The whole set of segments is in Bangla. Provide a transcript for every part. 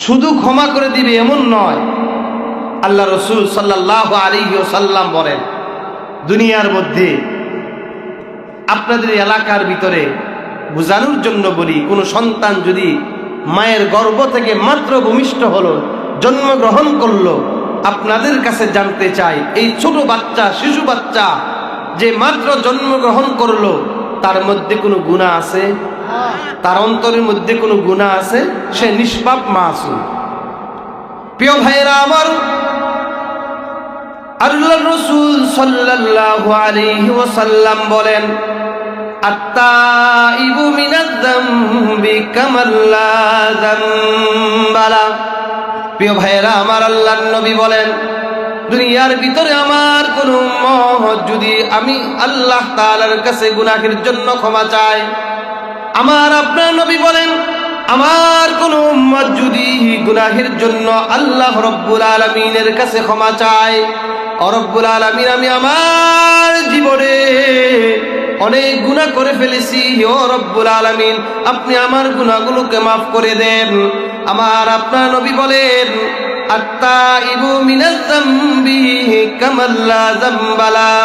শুধু ক্ষমা করে দিবে এমন নয়। আল্লাহ রসুল সাল্লাল্লাহু আলাইহি ওয়াসাল্লাম বলেন, দুনিয়ার মধ্যে আপনাদের এলাকার ভিতরে বোঝানোর জন্য বলি, কোনো সন্তান যদি মায়ের গর্ভ থেকে মাত্র ভূমিষ্ঠ হলো, জন্মগ্রহণ করলো, আপনাদের কাছে জানতে চাই, এই ছোট বাচ্চা, শিশু বাচ্চা যে মাত্র জন্মগ্রহণ করলো, তার মধ্যে কোনো গুনাহ আছে? তার অন্তরের মধ্যে কোনো গুনাহ আছে? সে নিষ্পাপ মাসুম। প্রিয় ভাইরা আমার, আল্লাহর রাসূল সাল্লাল্লাহু আলাইহি ওয়াসাল্লাম বলেন, আত-তাইবু মিনায-যামবি কামান লা যামবা লা। প্রিয় ভাইরা আমার, আল্লাহর নবী বলেন, দুনিয়ার ভিতরে আমার কোন উম্মত যদি আমি আল্লাহ তাআলার কাছে গুনাহের জন্য ক্ষমা চাই, আমার আপনার নবী বলেন, আমার কোন উম্মত যদি গুনাহের জন্য আল্লাহ রব্বুল আলামিনের কাছে ক্ষমা চায়, ও রব্বুল আলামিন, আমি আমার জীবনে অনেক গুনাহ করে ফেলেছি, ও রব্বুল আলামিন আপনি আমার গুনাহগুলোকে মাফ করে দেন। আমার আপনার নবী বলেন, আত-তাইবু মিনায-যামবি কামান লা যামবা লা।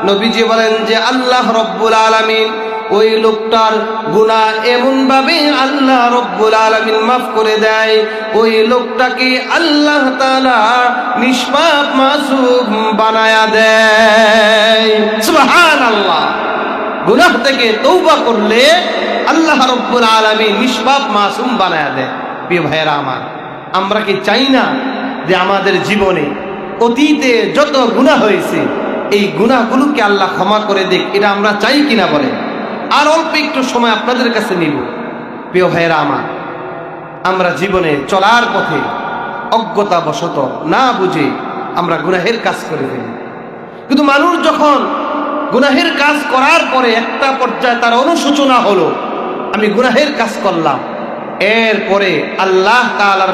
নবীজি বলেন যে আল্লাহ রব্বুল আলামিন ওই লোকটার গুনাহ এমন ভাবে আল্লাহ রব্বুল আলামিন মাফ করে দেয়, ওই লোকটাকে আল্লাহ তাআলা নিষ্পাপ মাসুম বানায়া দেয়। সুবহানাল্লাহ। গুনাহ থেকে তওবা করলে আল্লাহ রব্বুল আলামিন নিষ্পাপ মাসুম বানায়া দেয়। প্রিয় ভাইরা আমার, আমরা কি চাই না যে আমাদের জীবনে অতীতে যত গুনাহ হয়েছে এই গুনাহগুলোকে আল্লাহ ক্ষমা করে দিক? এটা আমরা চাই কিনা বলেন? আর অল্প একটু সময় আপনাদের কাছে নিব। প্রিয় ভাইরা আমার, আমরা জীবনে চলার পথে অজ্ঞতাবশত না বুঝে আমরা গুনাহের কাজ করে ফেলি। কিন্তু মানুষ যখন গুনাহের কাজ করার পরে একটা পর্যায়ে তার অনুশোচনা হলো, আমি গুনাহের কাজ করলাম, এরপরে আল্লাহ তাআলার